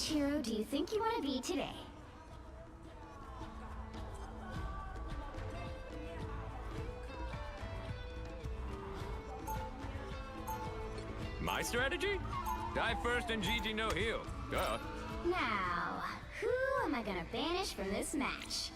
hero do you think you want to be today? My strategy? Die first and Gigi no heal. Duh. Now, who am I gonna banish from this match?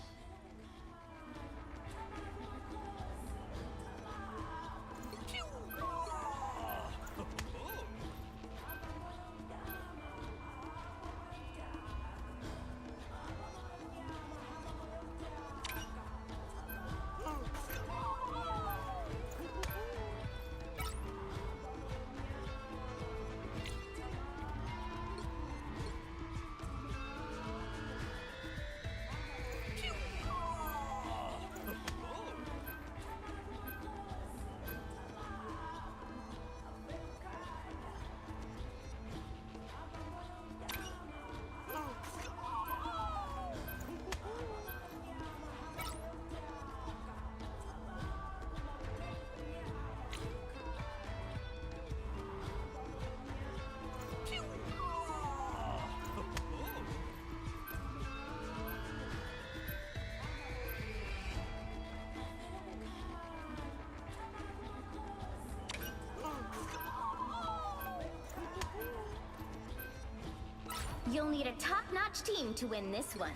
You'll need a top-notch team to win this one.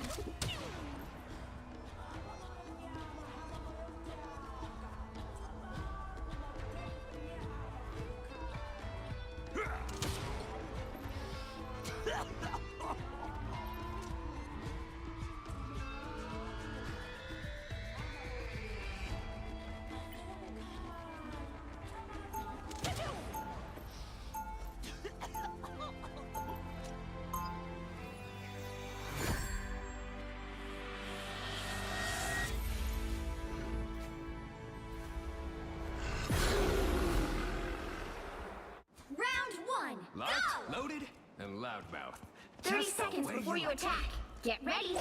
Locked, loaded, and loudmouth. 30 seconds before you attack. Get ready.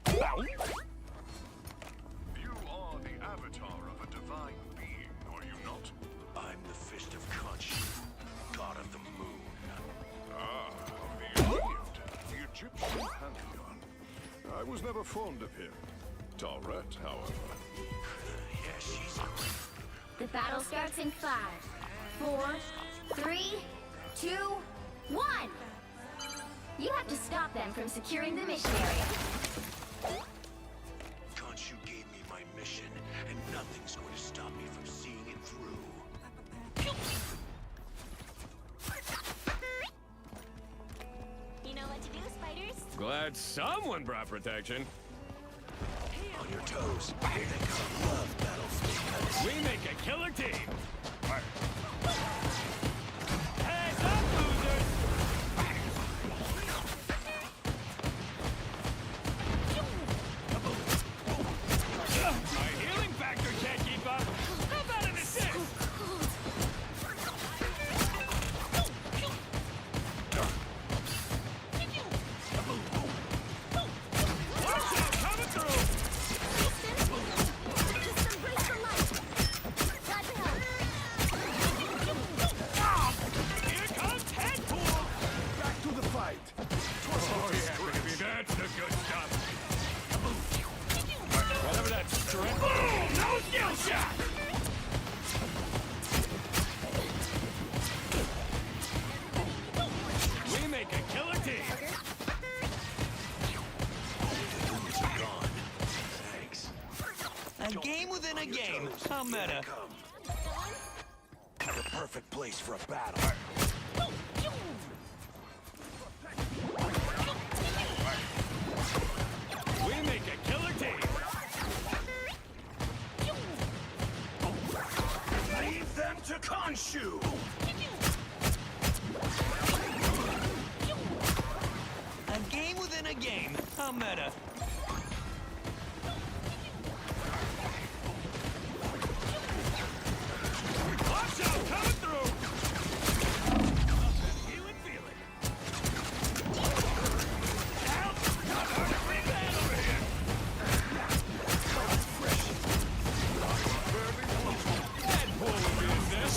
You are the avatar of a divine being, are you not? I'm the Fist of Khonshu, god of the moon. Ah, the Orient, the Egyptian pantheon. I was never fond of him. Tawret, however. Yeah, she's The battle starts in 5, 4, 3, 2, 1. You have to stop them from securing the mission area. Khonshu gave me my mission, and nothing's going to stop me from seeing it through. You know what to do, spiders? Glad someone brought protection. On your toes. Here they come. Love battlefield. We make a killer team. Heads up, losers! My healing factor can't keep up. How about an assist? Watch out, coming through! Just embrace the light. Glad to help. Here comes Headpool! Back to the fight. Oh yeah, baby, that's the good stuff. Whatever that strength. Boom! No skill shot! We make a killer team. Moons are gone. Thanks. A game within a game. How meta. The perfect place for a battle. We make a killer team. Leave them to Khonshu! A game within a game. How meta. Watch out, coming through. Feel it, feel it. Help! Not hard to bring that over here. Deadpool business.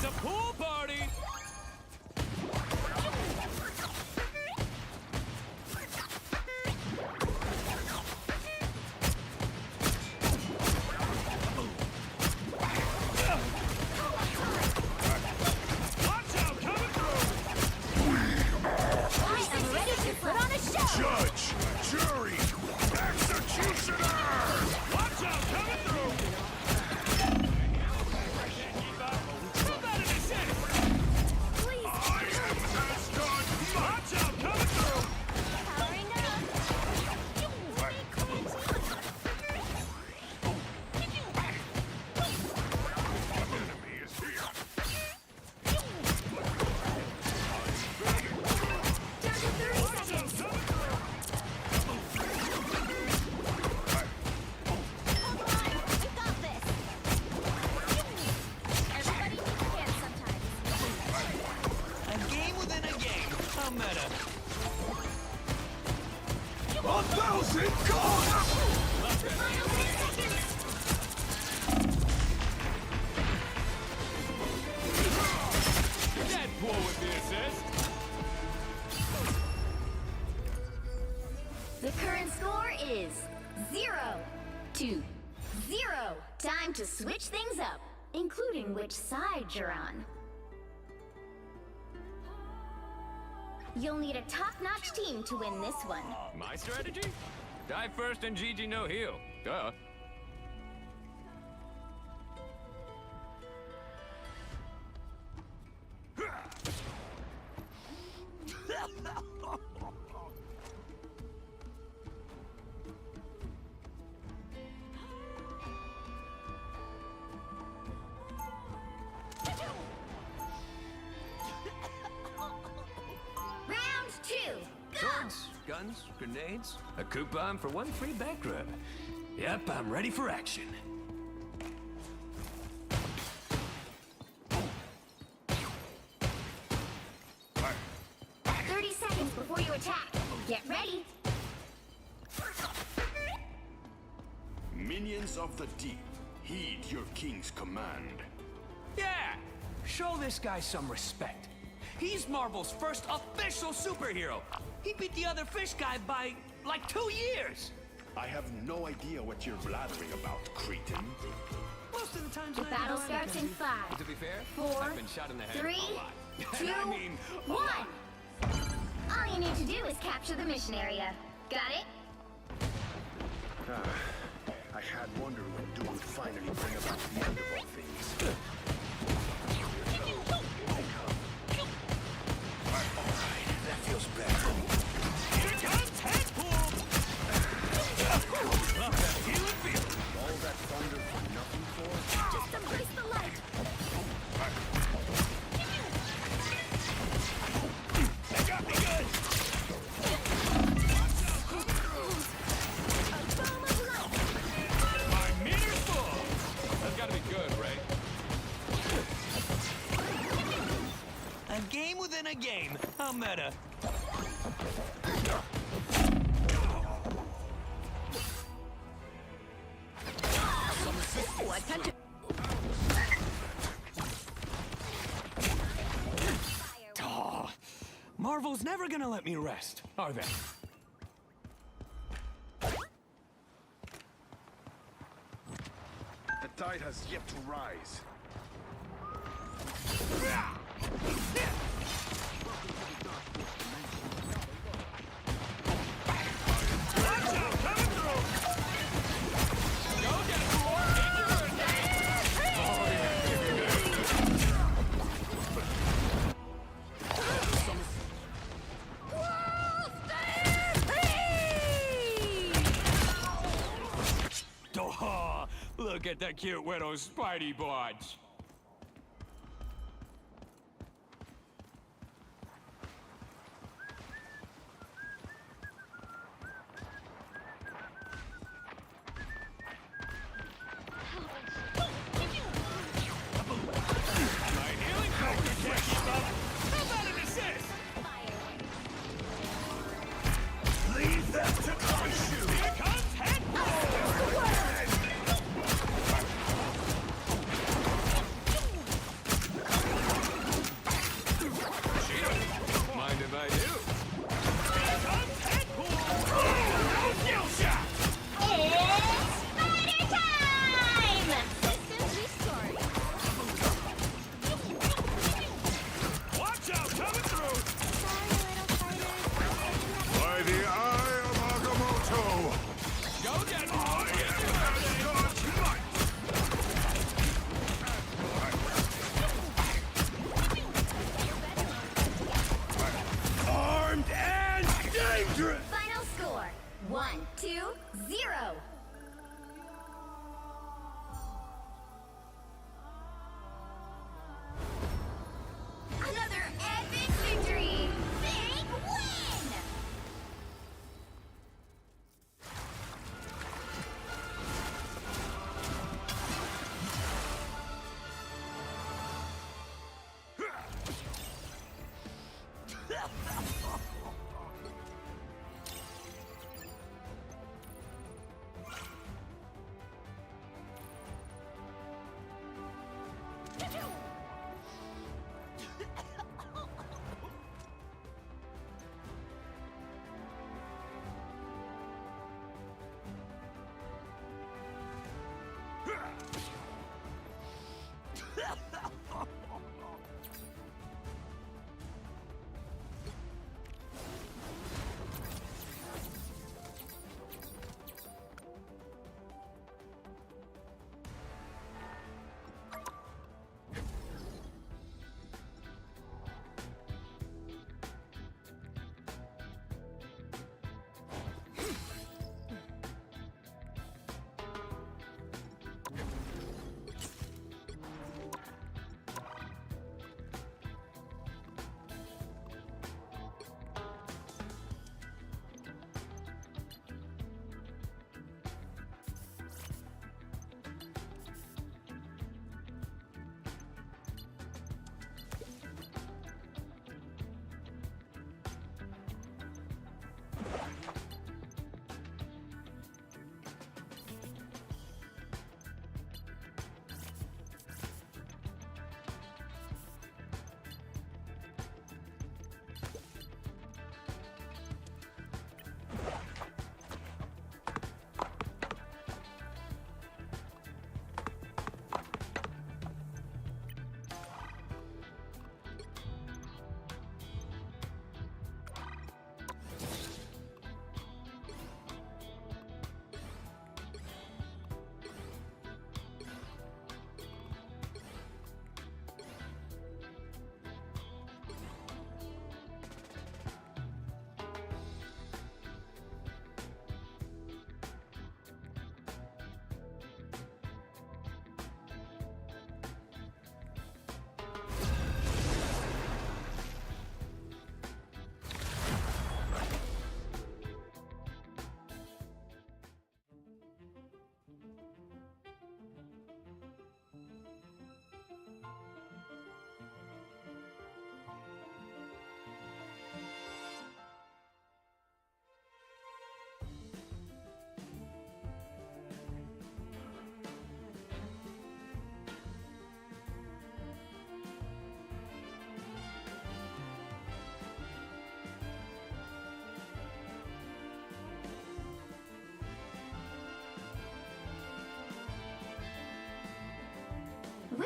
a pool party! Watch out, coming through! I am ready to put on a show! Judge, jury, executioner! Watch out, coming through! How about an assist? Please, I am as God Watch out, coming through! powering up! enemy is here. Down to 30 seconds! Hold on, you got this! Everybody needs a hand sometimes. A game within a game. How meta. 1,000 goals! Final 10 seconds! Deadpool with the assist. The current score is 0-0. Time to switch things up, including which side you're on. You'll need a top-notch team to win this one. My strategy? Dive first and Gigi no heal. Duh. Round 2, go! Swords, guns, grenades, a coupon for one free bank rub. Yep, I'm ready for action. 30 seconds before you attack. Get ready. Minions of the deep, heed your king's command. Yeah! Show this guy some respect. He's Marvel's first official superhero. He beat the other fish guy by, like, 2 years. I have no idea what you're blathering about, cretin. Most of the times The battle starts in 5, To be fair, 4, I've been shot in the head 3, a lot. 2, I mean, a 1. lot. All you need to do is capture the mission area. Got it? I had wondered when Doom would finally bring about the end of all things. That feels better. Here comes Deadpool! Love that healing feeling. All that thunder for nothing for? Just embrace the light. They got me good! A boom of light. My meter's full! That's gotta be good, right? A game within a game. How meta. What time to... Aw, Marvel's never gonna let me rest, are they? The tide has yet to rise. Watch out, coming through! Go, Deadpool! Take your birthday! Oh, look at the cute little Spidey buds. My healing factor can't keep up. How about an assist? Leave them to crush you! Here comes Deadpool!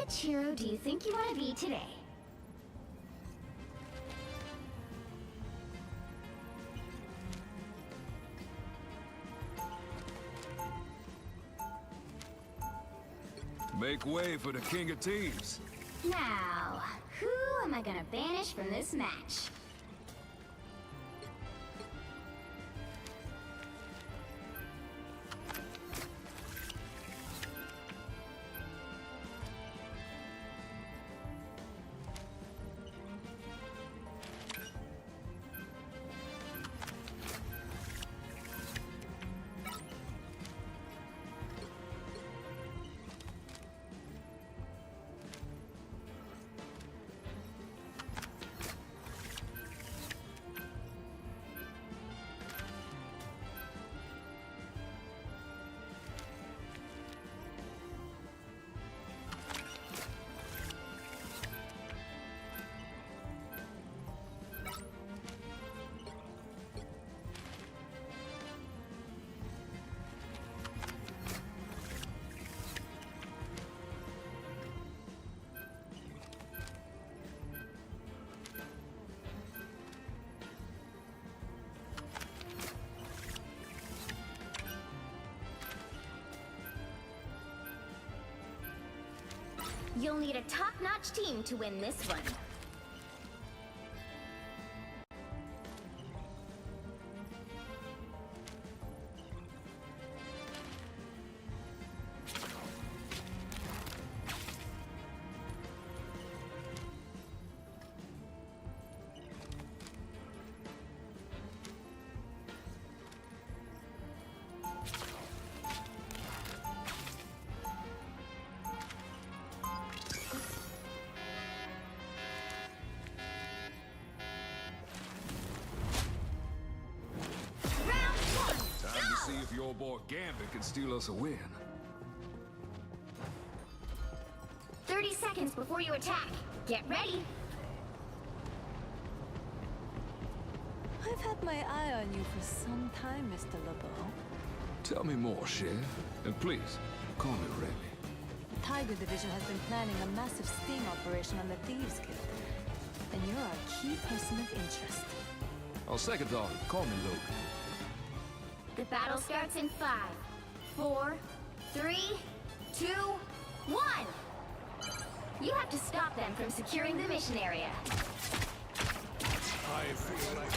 Which hero do you think you want to be today? Make way for the King of Thieves. Now, who am I gonna banish from this match? You'll need a top-notch team to win this one. See if your boy Gambit can steal us a win. 30 seconds before you attack. Get ready. I've had my eye on you for some time, Mr. LeBeau. Tell me more, Chef. And please, call me Remy. The Tiger Division has been planning a massive sting operation on the Thieves Guild. And you're a key person of interest. On second thought, call me Logan. The battle starts in 5, 4, 3, 2, 1. You have to stop them from securing the mission area. I feel like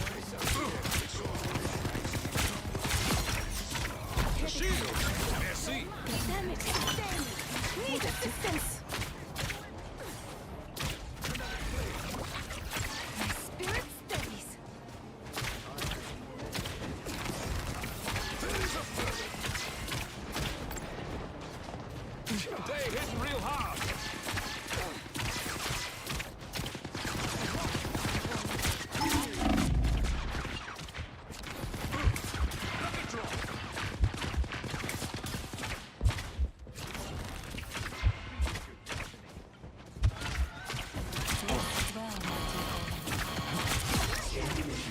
Shield! Merci! Damn it! Need assistance! My spirit steadies. They hitting real hard!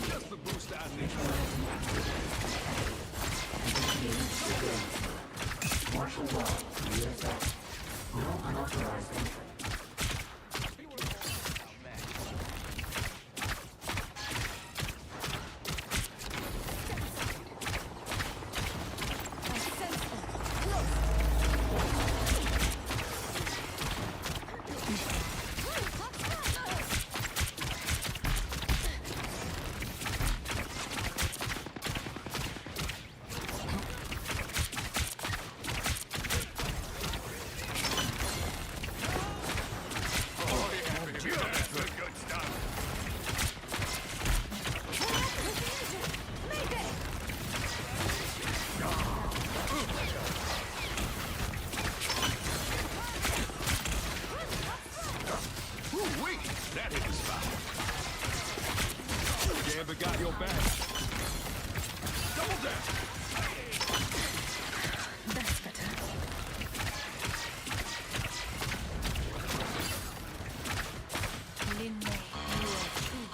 Just the boost I need. I sense them. Ooh-wee! That hit the spot. Gambit got your back. Double down! That's better. Lin Mei, you are true.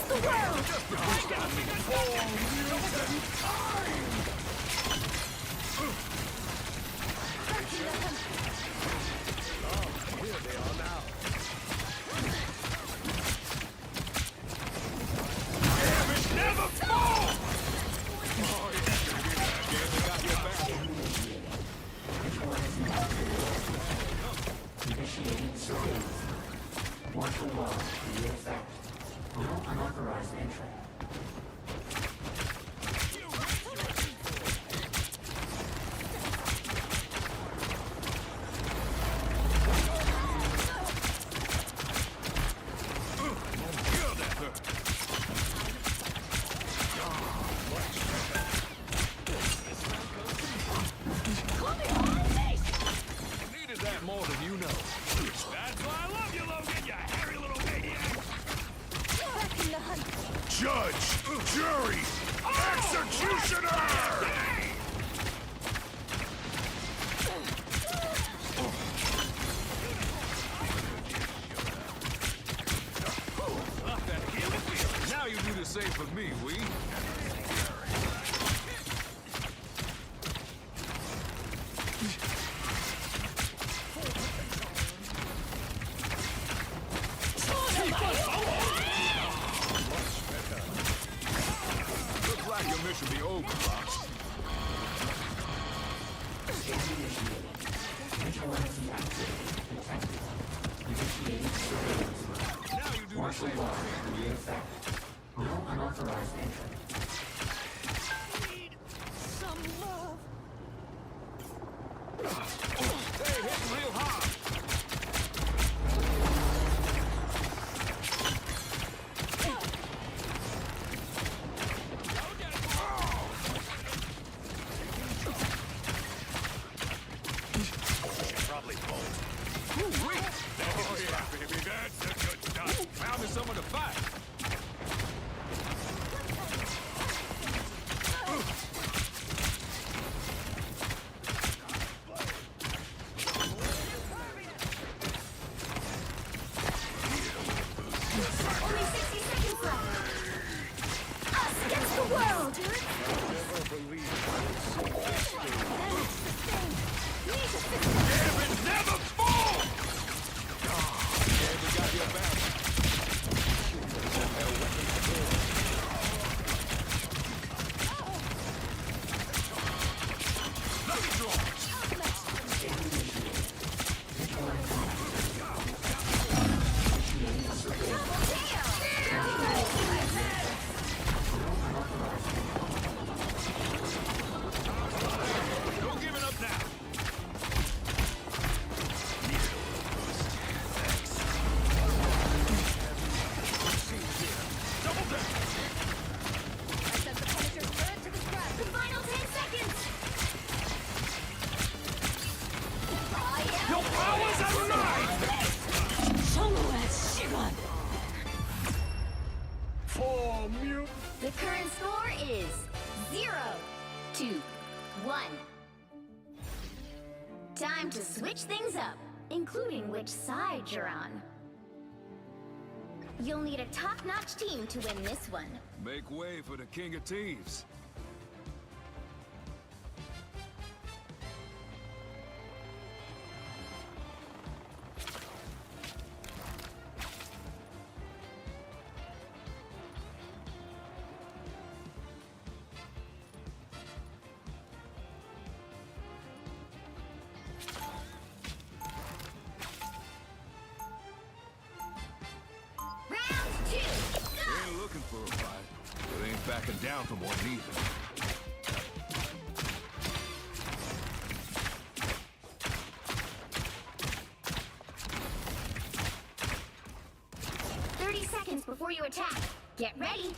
the world! Needed that more than you know. That's why I love you, Logan, you hairy little maniac! Back in the hunt. Judge, jury, executioner! Now you do the same for me, we. Looks like your mission be over, boss. Now you do the same for me, we. Hey, hitting real hard. Probably both. Ooh, wait. Oh, yeah, baby, that's the good stuff. Found me someone to fight. Only 60 seconds left. Us against the world! Never fall! Yeah, we got your back. Lucky draw. No giving up now. Double down. The final 10 seconds! Oh, yeah. Your powers are alive! For mute. The current score is 0-1. Time to switch things up, including which side you're on. You'll need a top-notch team to win this one. Make way for the King of Thieves. Round 2, go! Ain't looking for a fight, but ain't backing down from one either. Before you attack, get ready.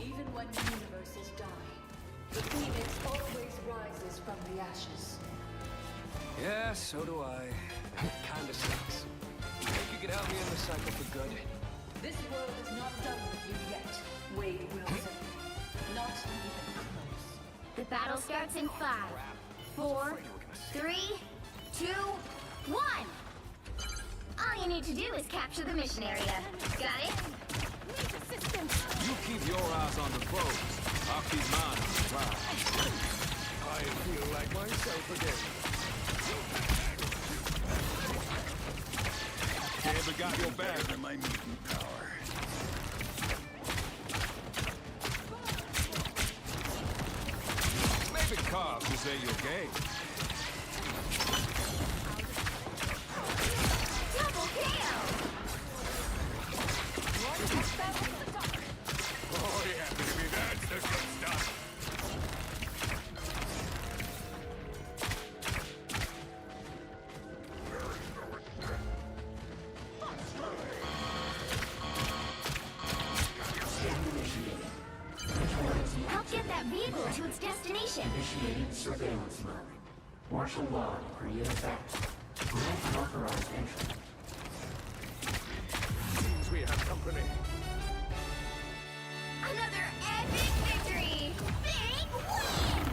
Even when universes die, the phoenix always rises from the ashes. Yeah, so do I. Kinda sucks. Think you could help me in the cycle for good? This world is not done with you yet, Wade Wilson. Not even close. The battle starts in 5, 4, 3, 2, 1. On All you need to do is capture the mission area. Got it? You keep your eyes on the foes. I'll keep mine on the prize. I feel like myself again. Never got your back. In my mutant power. Maybe cops will say you're gay. Double KO! Oh yeah, baby, that's the good stuff. Help get that vehicle to its destination. Initiating surveillance mode. Martial law decree in effect. Grant authorized entry. Seems we have company. Another epic victory! Big win!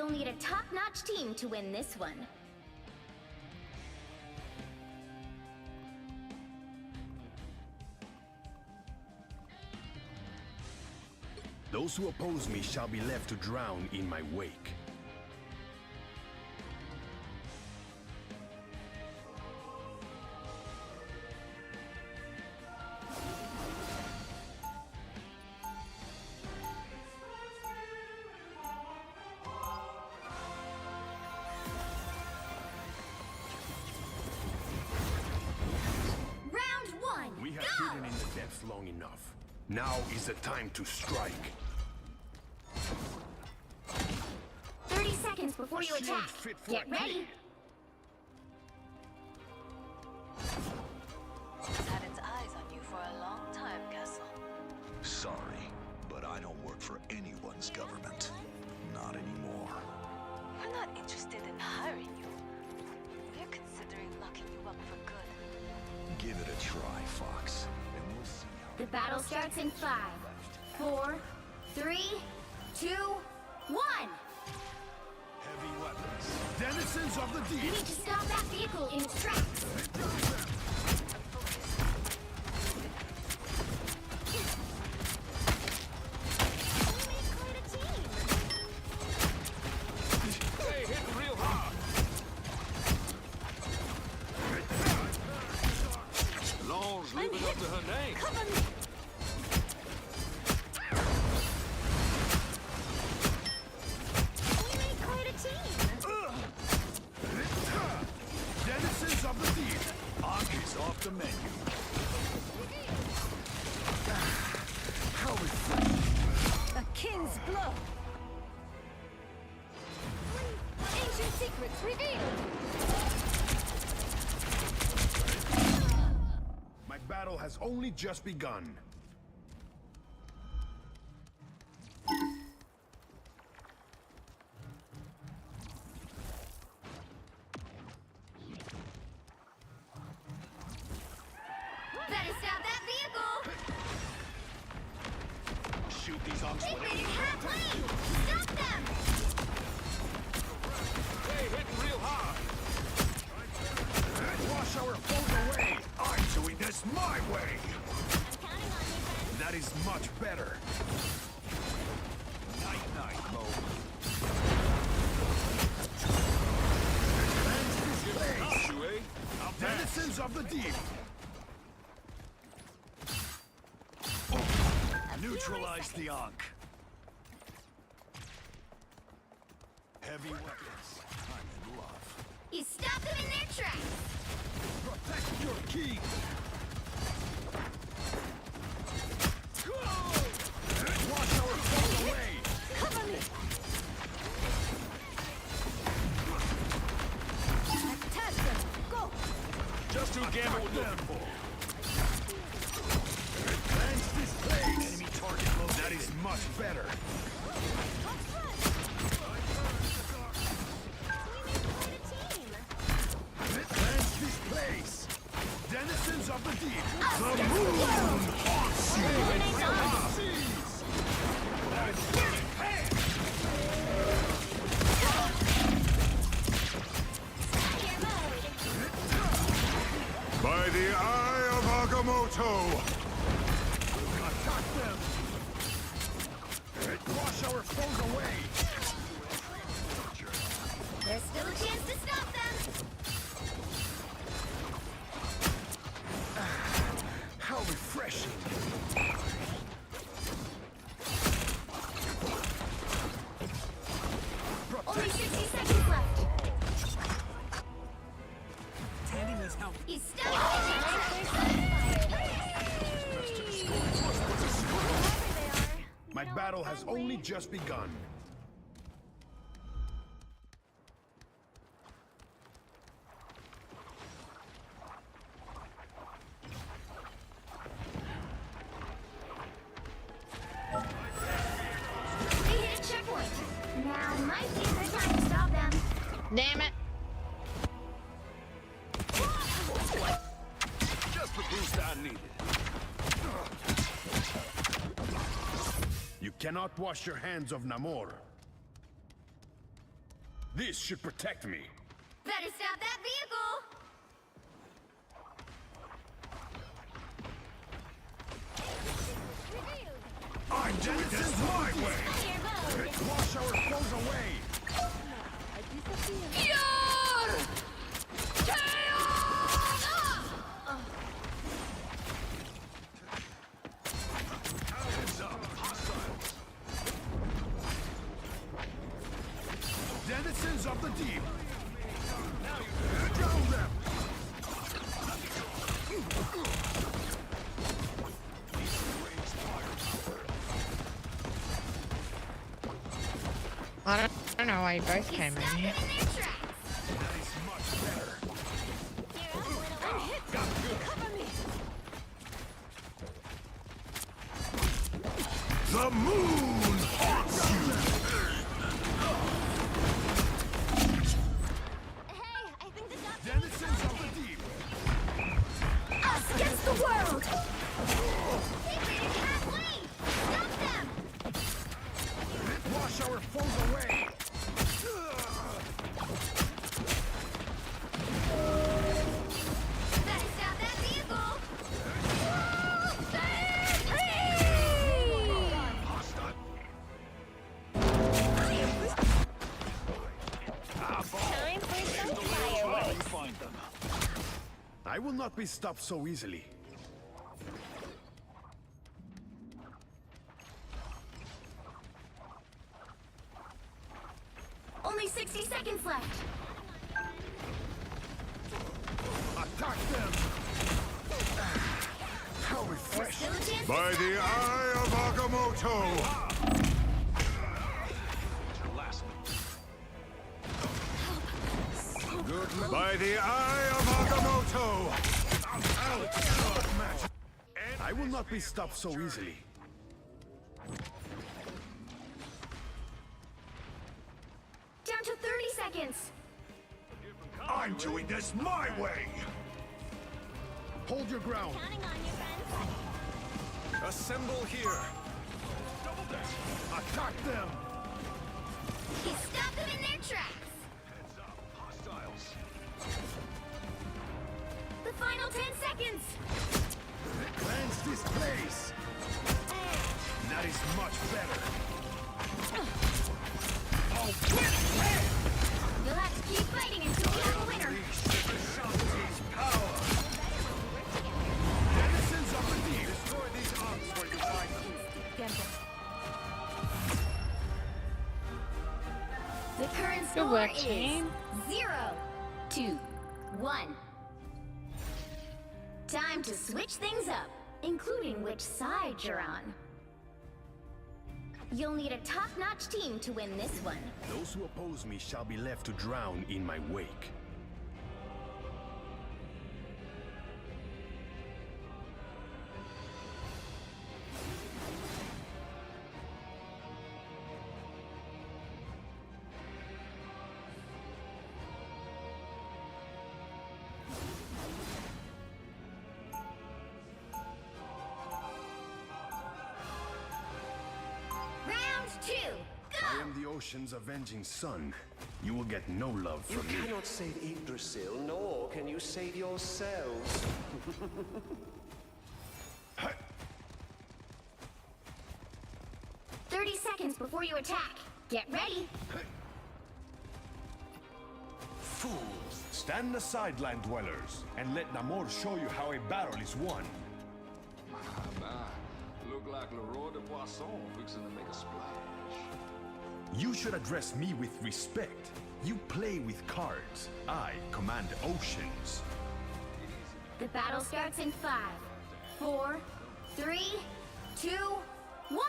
you'll need a top-notch team to win this one. Those who oppose me shall be left to drown in my wake. Round one, We have go! hidden in the depths long enough. Now is the time to strike. 30 seconds before you attack. fit for Get a ready. It's had its eyes on you for a long time, Castle. Sorry, but I don't work for anyone's government. Not anymore. We're not interested in hiring you. We're considering locking you up for good. Give it a try, Fox, and we'll see how. The battle starts in 5, 4, 3, 2, 1. Heavy weapons. Denizens of the You deep. need to stop that vehicle in its tracks. Hey, hit real hard. Longe living up to her name. Denizens of the deep. Ankh is off the menu. How refreshing. A kin's blow. Ancient secrets revealed. My battle has only just begun. Better stop that vehicle! Shoot these Ankhs They've whatever. made it halfway! Stop them! Hey, hitting real hard. Wash our foes away. I'm doing this my way. I'm counting on you, Ben. That is much better. Night, night, Mo. You, eh? Denizens of the deep. Neutralize the Ankh. Heavy weapons. I'm in love. You stop them in their tracks! Protect your key. Wash our foes away. Cover me. Attack them. Go. Just who Gamma would Them. look for. Cleanse this place. Enemy target located. That is much better. Cleanse this place. Denizens of the deep. The moon haunts you! By the eye of Agamotto! Attack them! Wash our foes away! There's still a chance to stop them! How refreshing. Only 60 seconds left! Tandy needs help. He's stuck in My battle has only just begun. They hit a checkpoint! Now might be a good time to stop them. Damn it. Just the boost I needed. You cannot wash your hands of Namor. This should protect me. Better stop that vehicle! I'm doing this my way! Let's wash our foes away! Hands up, hostiles! Denizens of the deep! Drown them! I don't know why you both came in here. That is much better. The moon haunts you! Hey, I think the doctor... Denizens of the deep! Us against the world! They can't leave! Stop them! Let's wash our foes away! Better stop that vehicle! Hostile! Time for some fireworks! Find them. I will not be stopped so easily. Only 60 seconds left! Attack them! How refreshing! Still a chance By the eye of Agamotto! By the eye of Agamotto! I will not be stopped so easily. Down to 30 seconds! I'm doing this my way! Hold your ground. Counting on you, friends. Assemble here! Attack them! You stop them in their tracks! Heads up, hostiles! The final 10 seconds! Cleanse this place. That is much better! You'll have to keep fighting until you have a winner! Shang-Chi's power! Denizens of the deep! Destroy these arms where you find them! The current Good score work, is team. 0-2-1. Time to switch things up, including which side you're on. You'll need a top-notch team to win this one. Those who oppose me shall be left to drown in my wake. Round 2, I go! am the ocean's avenging sun. You will get no love You from me. cannot save Yggdrasil, nor can you save yourselves. 30 seconds before you attack. Get ready! Fools! Stand aside, land dwellers, and let Namor show you how a battle is won. Look like Leroy de Poisson fixing to make a splash. You should address me with respect. You play with cards. I command oceans. The battle starts in 5, 4, 3, 2, 1!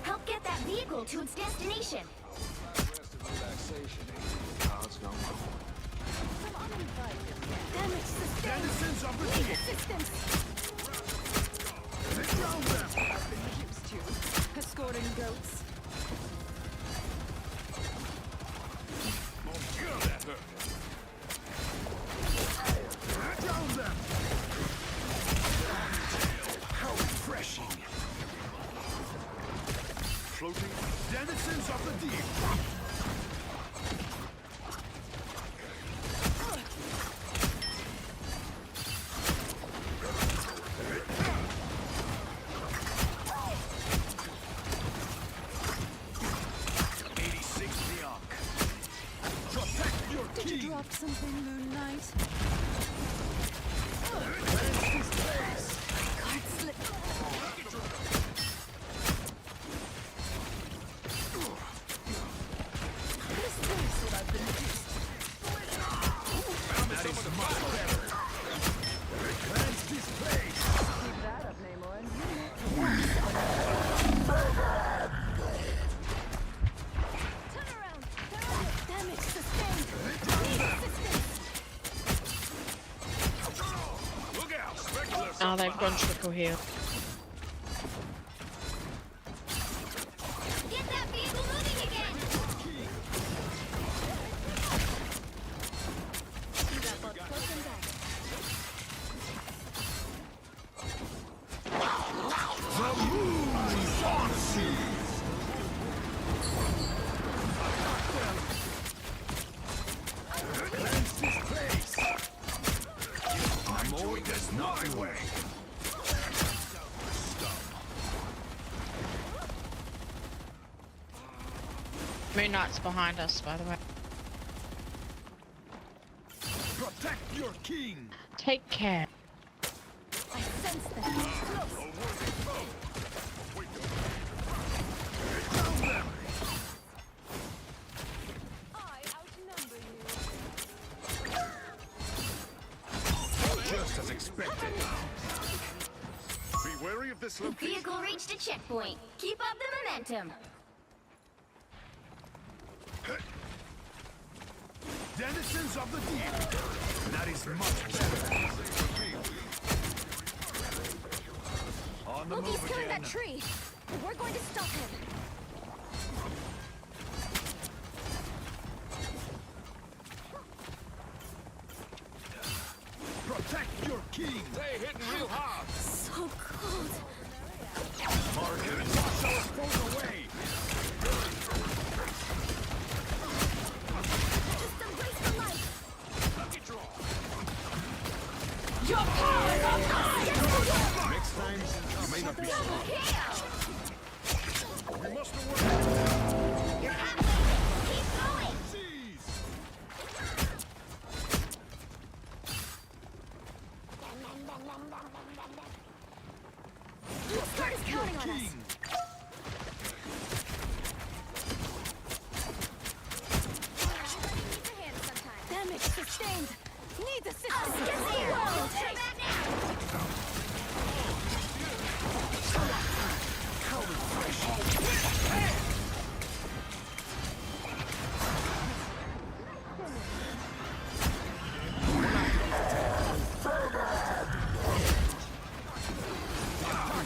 Help get that vehicle to its destination! Rest of relaxation ain't cards no more. Damage sustained! Denizens of the deep! Assistance! Drown them! Escorting goats. Oh, God, that hurt. Drown them! How refreshing! Floating. Denizens Denizens of the deep. Did you drop something, Moon Knight? Card slip. This is what I've been used. That is much better. Cleanse this place. Keep that up, Namor, and turn around. Damage sustained. Need assistance. Look out! Spectres! Oh, they've gone triple heal. Get that vehicle moving again! Wrap up close and back. The moon haunts you. Cleanse this place. Namor does not way. Moon Knight's behind us, by the way. Protect your king. Take care. I sense them. Close. I outnumber you. Just as expected. Be wary of this The location. vehicle reached a checkpoint. Keep up the momentum. Denizens of the deep. That is much better. On the Loki's move killing again. that tree. We're going to stop him. Protect your king. They hitting real hard. So cold. Marker, wash our foes away. Just embrace the light. Your power is on Next time, you may not be Double kill! We must away. You're halfway. Keep going! Seize. Asgard is counting on us. King. Damage sustained. Need assistance. Get here! Turn back now!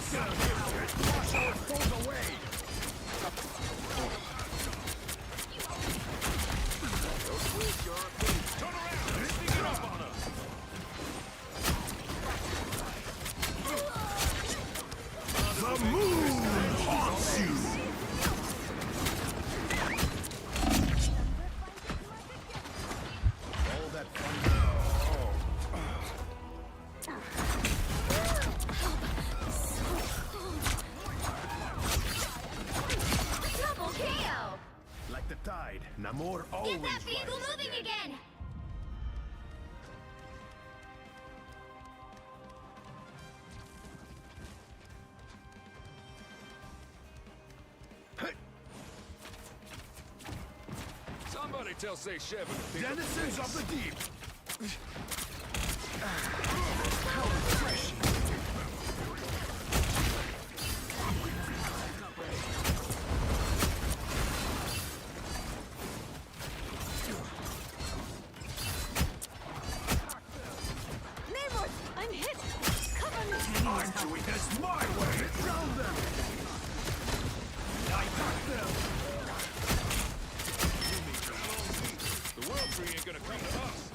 Wash our foes away. Turn around! Sneak it up on us! The moon haunts you. All that Double kill! like the tide, Namor always Get that vehicle rises moving again! Somebody tell Say Shevin to pick up the Denizens pace. of the deep. Namor, I'm hit. Cover me. I'm doing this my way. Drown them. I got them. The World Tree ain't gonna come to us.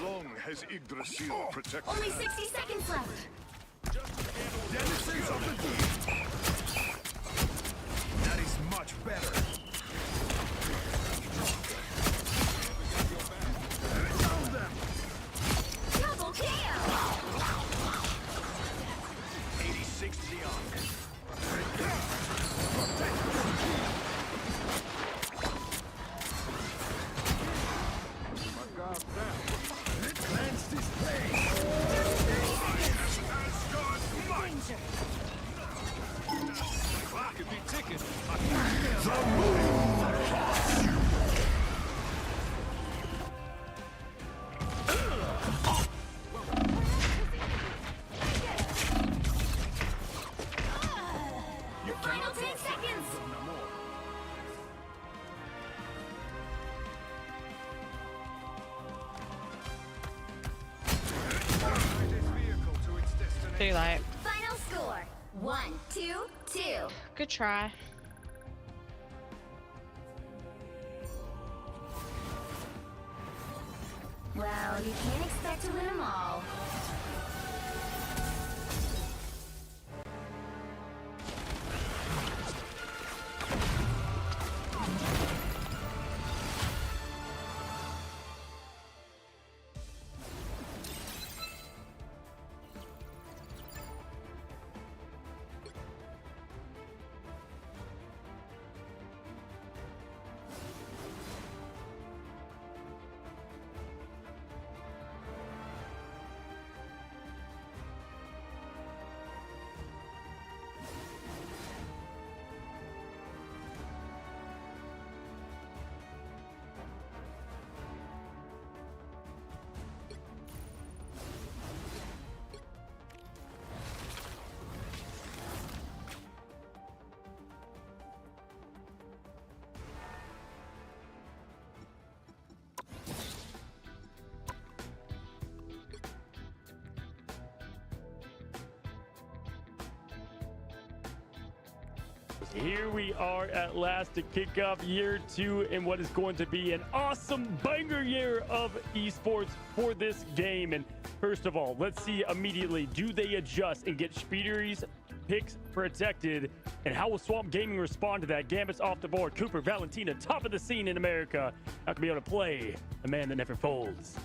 Long has Yggdrasil protected. Only 60 seconds left. Just to handle Denizens of the deep. That is much better. Down them. Double kill! 86 Zeon. Cleanse this place. Clock could be ticking. The moon. Final 10 seconds! Too late. Final score 1-2-2. Good try. Well, you can't expect to win them all. Here we are at last to kick off year 2 in what is going to be an awesome banger year of esports for this game. And first of all, let's see immediately, do they adjust and get Speedery's picks protected? And how will Swamp Gaming respond to that? Gambit's off the board. Cooper, Valentina, top of the scene in America. Not gonna be able to play the man that never folds.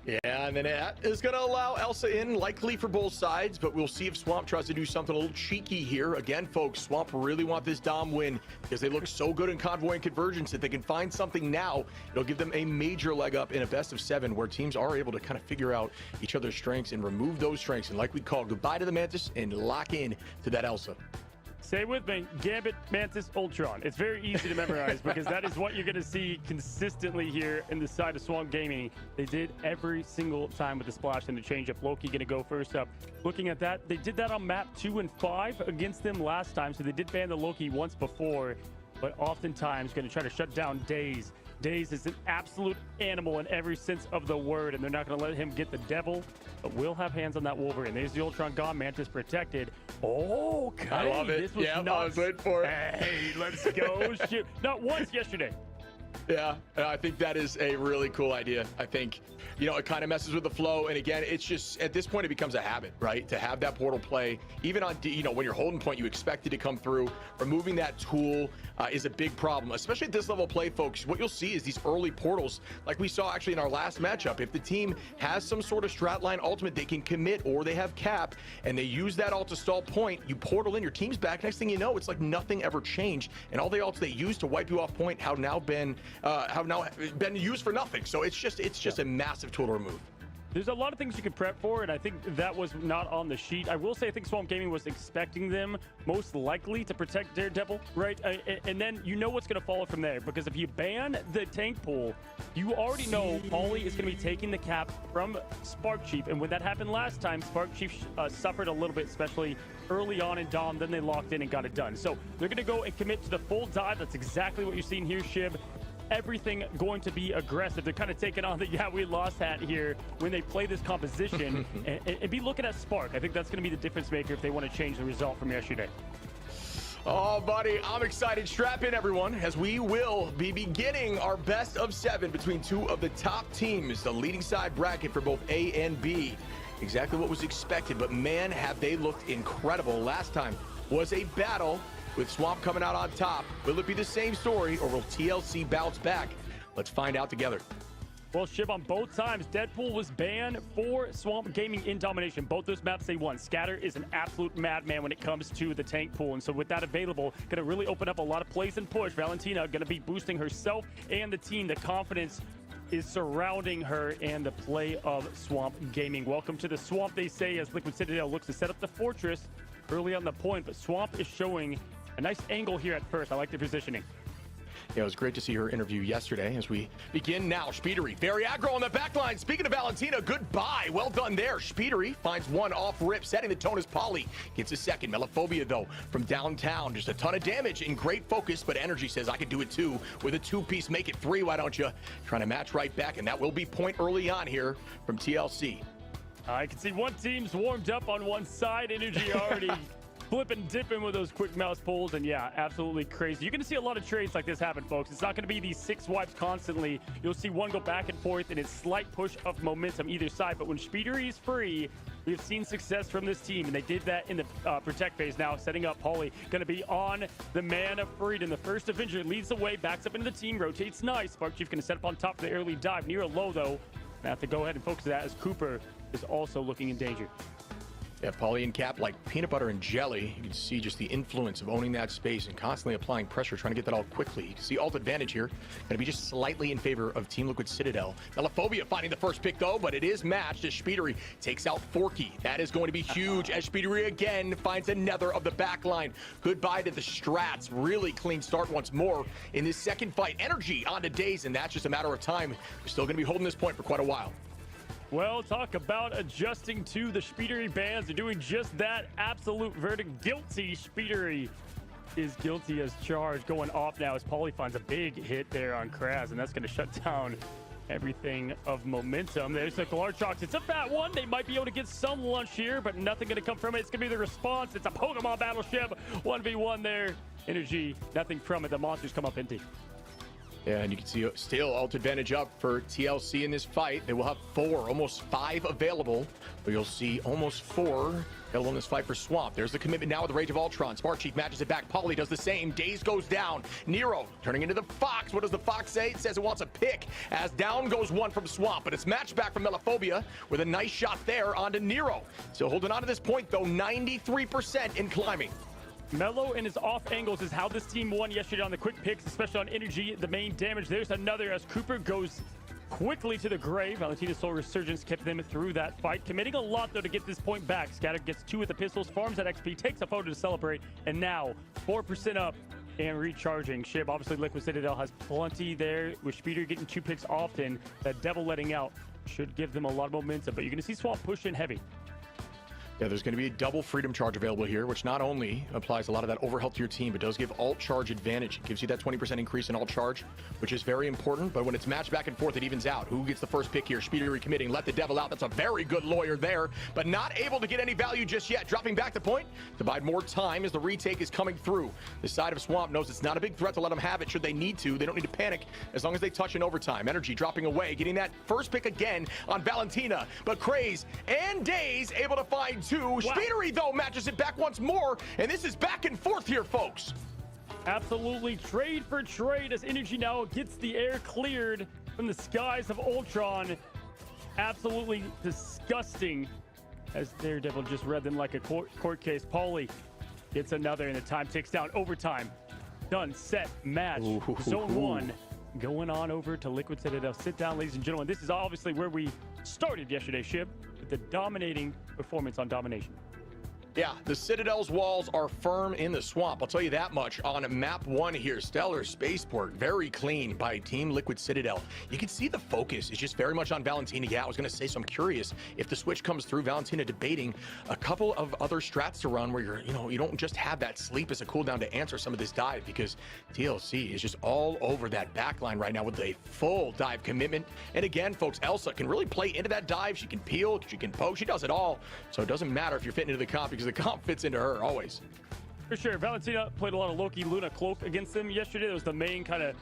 Yeah, and then that is going to allow Elsa in, likely for both sides, but we'll see if Swamp tries to do something a little cheeky here. Again, folks, Swamp really want this Dom win because they look so good in Convoy and Convergence. If they can find something now, it'll give them a major leg up in a best of 7 where teams are able to kind of figure out each other's strengths and remove those strengths. And like we call, goodbye to the Mantis and lock in to that Elsa. Say with me, Gambit, Mantis, Ultron. It's very easy to memorize because that is what you're going to see consistently here in the side of Swamp Gaming. They did every single time with the splash and the change up. Loki going to go first up. Looking at that, they did that on map 2 and 5 against them last time, so they did ban the Loki once before, but oftentimes going to try to shut down Daze. Daze is an absolute animal in every sense of the word, and they're not going to let him get the devil, but will have hands on that Wolverine. There's the Ultron gone, Mantis protected. Oh, okay. I love it. This was yeah, nuts. I was waiting for it. Hey, let's go. Shoot. Not once yesterday. Yeah, I think that is a really cool idea. I think, you know, it kind of messes with the flow. And again, it's just, at this point, it becomes a habit, right? To have that portal play, even on, you know, when you're holding point, you expect it to come through. Removing that tool is a big problem, especially at this level of play, folks. What you'll see is these early portals, like we saw actually in our last matchup. If the team has some sort of strat line ultimate, they can commit, or they have cap, and they use that ult to stall point, you portal in, your team's back. Next thing you know, it's like nothing ever changed. And all the ults they used to wipe you off point have now been used for nothing. So it's just a massive tool to remove. There's a lot of things you could prep for, and I think that was not on the sheet. I will say I think Swamp Gaming was expecting them most likely to protect Daredevil, right? And then you know what's going to follow from there, because if you ban the tank pool, you already know Paulie is going to be taking the cap from Spark Chief. And when that happened last time, Spark Chief suffered a little bit, especially early on in Dom. Then they locked in and got it done. So they're going to go and commit to the full dive. That's exactly what you're seeing here, Shib. Everything going to be aggressive. They're kind of taking on the we lost hat here when they play this composition and be looking at Spark. I think that's going to be the difference maker if they want to change the result from yesterday. Oh, buddy, I'm excited. Strap in, everyone, as we will be beginning our best of 7 between two of the top teams, the leading side bracket for both A and B. exactly what was expected, but man, have they looked incredible. Last time was a battle with Swamp coming out on top. Will it be the same story, or will TLC bounce back? Let's find out together. Well, Shib, on both times, Deadpool was banned for Swamp Gaming in domination. Both those maps they won. Scatter is an absolute madman when it comes to the tank pool, and so with that available, going to really open up a lot of plays and push. Valentina going to be boosting herself and the team. The confidence is surrounding her and the play of Swamp Gaming. Welcome to the Swamp, they say, as Liquid Citadel looks to set up the fortress early on the point, but Swamp is showing a nice angle here at first. I like the positioning. Yeah, it was great to see her interview yesterday. As we begin now, Speedery, very aggro on the back line. Speaking of Valentina, goodbye. Well done there. Speedery finds one off rip, setting the tone as Polly gets a second. Melophobia, though, from downtown. Just a ton of damage and great focus, but Energy says, I can do it too. With a two-piece, make it three, why don't you? Trying to match right back, and that will be point early on here from TLC. I can see one team's warmed up on one side. Energy already flipping, dipping with those quick mouse pulls, and yeah, absolutely crazy. You're going to see a lot of trades like this happen, folks. It's not going to be these 6 wipes constantly. You'll see one go back and forth, and it's slight push of momentum either side. But when Speedery is free, we've seen success from this team, and they did that in the protect phase. Now setting up Paulie, going to be on the Man of Freedom. The first Avenger leads the way, backs up into the team, rotates nice. Spark Chief going to set up on top of the early dive. Nero low, though. I have to go ahead and focus that as Cooper is also looking in danger. Yeah, Polly and Cap like peanut butter and jelly. You can see just the influence of owning that space and constantly applying pressure, trying to get that all quickly. You can see alt advantage here. Going to be just slightly in favor of Team Liquid Citadel. Melophobia finding the first pick, though, but it is matched as Speedery takes out Forky. That is going to be huge as Speedery again finds another of the back line. Goodbye to the strats. Really clean start once more in this second fight. Energy onto Daze, and that's just a matter of time. We're still going to be holding this point for quite a while. Well, talk about adjusting to the Speedery bans. They're doing just that. Absolute verdict. Guilty. Speedery is guilty as charged. Going off now as Paulie finds a big hit there on Kraz, and that's going to shut down everything of momentum. There's the Glartrox. It's a fat one. They might be able to get some lunch here, but nothing going to come from it. It's going to be the response. It's a Pokemon battleship. 1v1 there. Energy, nothing from it. The monsters come up empty. Yeah, and you can see still alt advantage up for TLC in this fight. They will have 4, almost 5 available, but you'll see almost 4 available in this fight for Swamp. There's the commitment now with the Rage of Ultron. Spark Chief matches it back. Polly does the same. Daze goes down. Nero turning into the Fox. What does the Fox say? It says it wants a pick as down goes one from Swamp, but it's matched back from Melophobia with a nice shot there onto Nero. Still holding on to this point, though, 93% in climbing. Mellow and his off angles is how this team won yesterday on the quick picks, especially on Energy. The main damage. There's another as Cooper goes quickly to the grave. Valentina's Soul Resurgence kept them through that fight. Committing a lot, though, to get this point back. Scatter gets 2 with the pistols, farms that XP, takes a photo to celebrate, and now 4% up and recharging. Shib, obviously Liquid Citadel has plenty there. With Speedery getting 2 picks often, that Devil letting out should give them a lot of momentum. But you're going to see Swamp push in heavy. Yeah, there's going to be a double freedom charge available here, which not only applies a lot of that overhealth to your team, but does give alt charge advantage. It gives you that 20% increase in alt charge, which is very important. But when it's matched back and forth, it evens out. Who gets the first pick here? Speedery recommitting, let the Devil out. That's a very good lawyer there, but not able to get any value just yet. Dropping back the point to buy more time as the retake is coming through. The side of Swamp knows it's not a big threat to let them have it should they need to. They don't need to panic as long as they touch in overtime. Energy dropping away, getting that first pick again on Valentina, but Craze and Daze able to find 2. Wow. Speedery, though, matches it back once more, and this is back and forth here, folks. Absolutely trade for trade as Energy now gets the air cleared from the skies of Ultron. Absolutely disgusting as Daredevil just read them like a court case. Paulie gets another, and the time ticks down. Overtime. Done, set, match. Zone 1 going on over to Liquid Citadel. Sit down, ladies and gentlemen. This is obviously where we started yesterday, Shib, with the dominating performance on domination. Yeah, the Citadel's walls are firm in the Swamp. I'll tell you that much. On map 1 here, Stellar Spaceport, very clean by Team Liquid Citadel. You can see the focus is just very much on Valentina. Yeah, I was going to say, so I'm curious if the switch comes through. Valentina debating a couple of other strats to run where you don't just have that sleep as a cooldown to answer some of this dive, because TLC is just all over that backline right now with a full dive commitment. And again, folks, Elsa can really play into that dive. She can peel, she can poke, she does it all. So it doesn't matter if you're fitting into the comp, because the comp fits into her always. For sure. Valentina played a lot of Loki Luna Cloak against them yesterday. That was the main kind of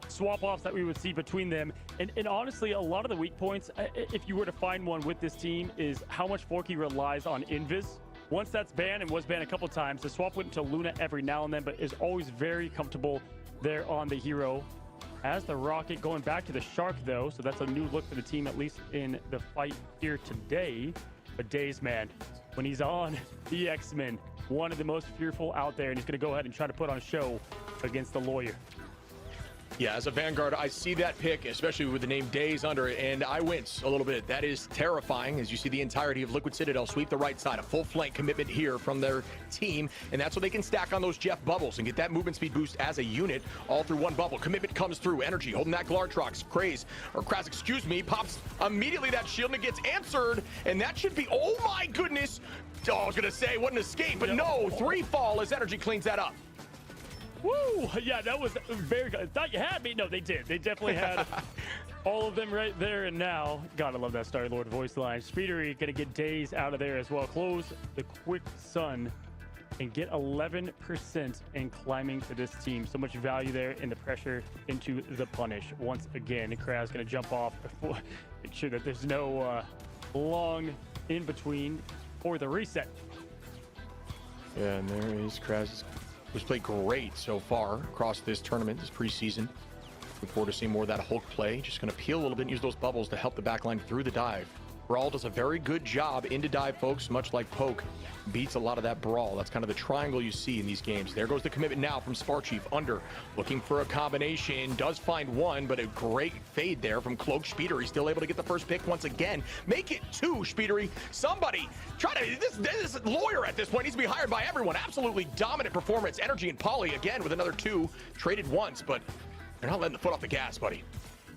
swap-offs that we would see between them. And honestly, a lot of the weak points, if you were to find one with this team, is how much Forky relies on Invis. Once that's banned, and was banned a couple times, the swap went into Luna every now and then, but is always very comfortable there on the hero. As the Rocket going back to the Shark, though, so that's a new look for the team, at least in the fight here today. But Days, man, when he's on the X-Men, one of the most fearful out there, and he's going to go ahead and try to put on a show against the Lawyer. Yeah, as a Vanguard, I see that pick, especially with the name Days under it, and I wince a little bit. That is terrifying as you see the entirety of Liquid Citadel sweep the right side. A full flank commitment here from their team, and that's what they can stack on those Jeff bubbles and get that movement speed boost as a unit all through one bubble. Commitment comes through. Energy holding that Glartrox. Kraz, excuse me, pops immediately that shield and it gets answered, and that should be, oh my goodness. Oh, I was going to say, what an escape, but no, 3 fall as Energy cleans that up. Woo! Yeah, that was very good. I thought you had me. No, they did. They definitely had all of them right there and now. Gotta love that Star-Lord voice line. Speedery gonna get Days out of there as well. Close the Quick Sun and get 11% in climbing to this team. So much value there in the pressure into the punish. Once again, Kraz gonna jump off. Make sure that there's no long in between for the reset. Yeah, and there is Kraz. Who's played great so far across this tournament, this preseason. Look forward to seeing more of that Hulk play. Just going to peel a little bit and use those bubbles to help the backline through the dive. Brawl does a very good job into dive, folks, much like Poke beats a lot of that Brawl. That's kind of the triangle you see in these games. There goes the commitment now from Sparchief. Under, looking for a combination. Does find one, but a great fade there from Cloak. Speedery still able to get the first pick once again. Make it 2, Speedery. Somebody try to, this Lawyer at this point needs to be hired by everyone. Absolutely dominant performance. Energy and Polly again with another 2. Traded once, but they're not letting the foot off the gas, buddy.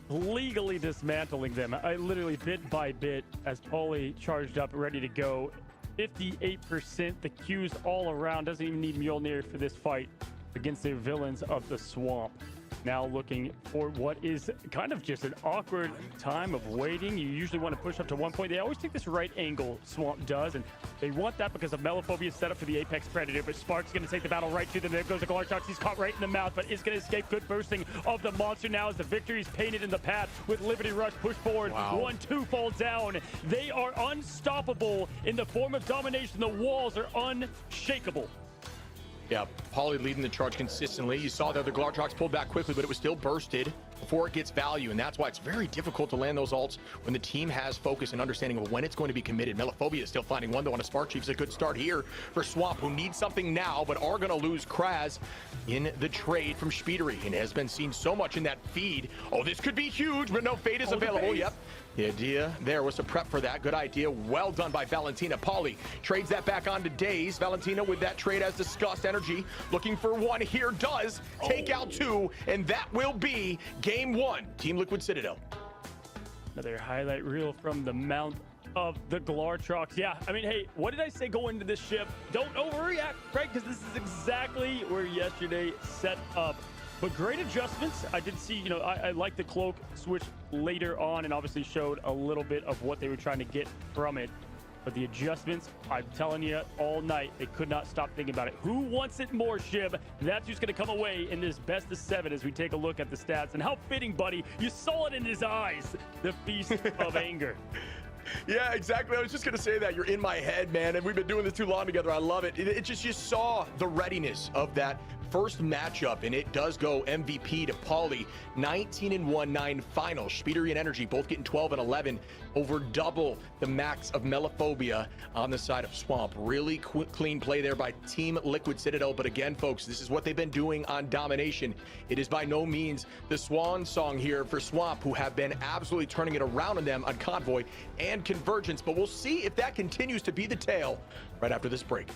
Legally dismantling them. I literally bit by bit as Paulie charged up, ready to go. 58%. The Q's all around. Doesn't even need Mjolnir for this fight against the villains of the swamp. Now looking for what is kind of just an awkward time of waiting. You usually want to push up to 1 point. They always take this right angle, Swamp does, and they want that because of Melophobia's set up for the Apex Predator, but Spark's going to take the battle right to them. There goes the Glartrox. He's caught right in the mouth, but is going to escape. Good bursting of the monster now as the victory is painted in the path with Liberty Rush push forward. Wow. 1-2 fall down. They are unstoppable in the form of domination. The walls are unshakable. Yeah, Polly leading the charge consistently. You saw there the Glartrox pulled back quickly, but it was still bursted before it gets value, and that's why it's very difficult to land those ults when the team has focus and understanding of when it's going to be committed. Melophobia is still finding one, though, on a Sparchief's a good start here for Swamp, who needs something now, but are going to lose Kraz in the trade from Speedery, and has been seen so much in that feed. Oh, this could be huge, but no fade is available. Yep. The idea there was to prep for that. Good idea. Well done by Valentina. Polly trades that back onto Days. Valentina with that trade as discussed. Energy looking for one here. Does take out 2, and that will be game 1. Team Liquid Citadel. Another highlight reel from the mount of the Glartrox. Yeah, I mean, hey, what did I say going into this ship? Don't overreact, right? Because this is exactly where yesterday set up. But great adjustments. I did see, I like the cloak switch later on and obviously showed a little bit of what they were trying to get from it. But the adjustments, I'm telling you, all night, they could not stop thinking about it. Who wants it more, Shib? That's who's going to come away in this best of 7 as we take a look at the stats. And how fitting, buddy. You saw it in his eyes, the feast of anger. Yeah, exactly. I was just going to say that. You're in my head, man, and we've been doing this too long together. I love it. It just, you saw the readiness of that first matchup, and it does go MVP to Pauly. 19-1, 9 finals. Speedery and Energy both getting 12 and 11, over double the max of Melophobia on the side of Swamp. Really clean play there by Team Liquid Citadel. But again, folks, this is what they've been doing on Domination. It is by no means the swan song here for Swamp, who have been absolutely turning it around on them on Convoy and Convergence. But we'll see if that continues to be the tale right after this break.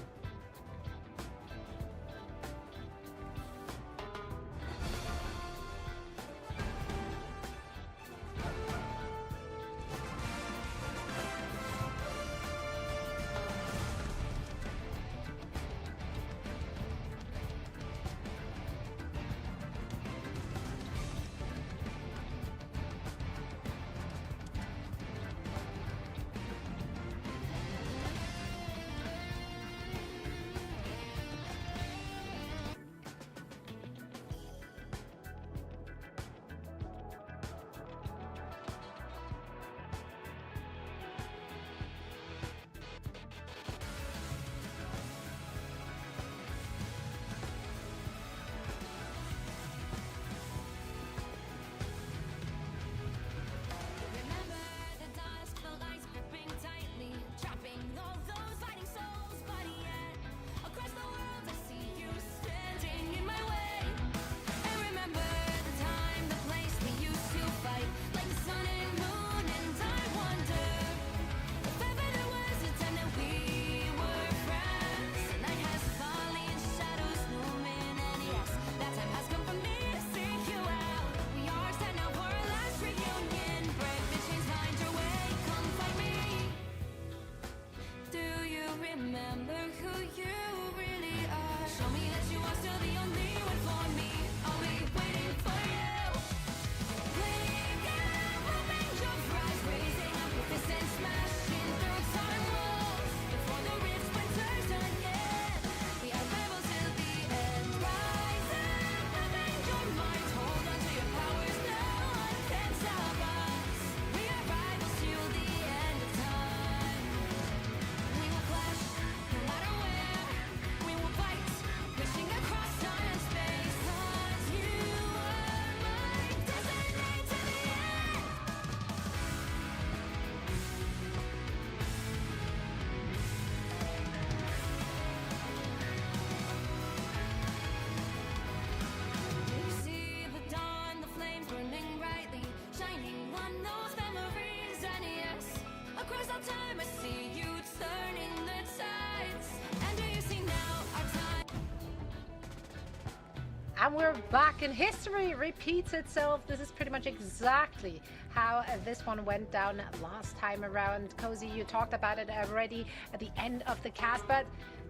And we're back, and history repeats itself. This is pretty much exactly how this one went down last time around. Cozy, you talked about it already at the end of the cast, but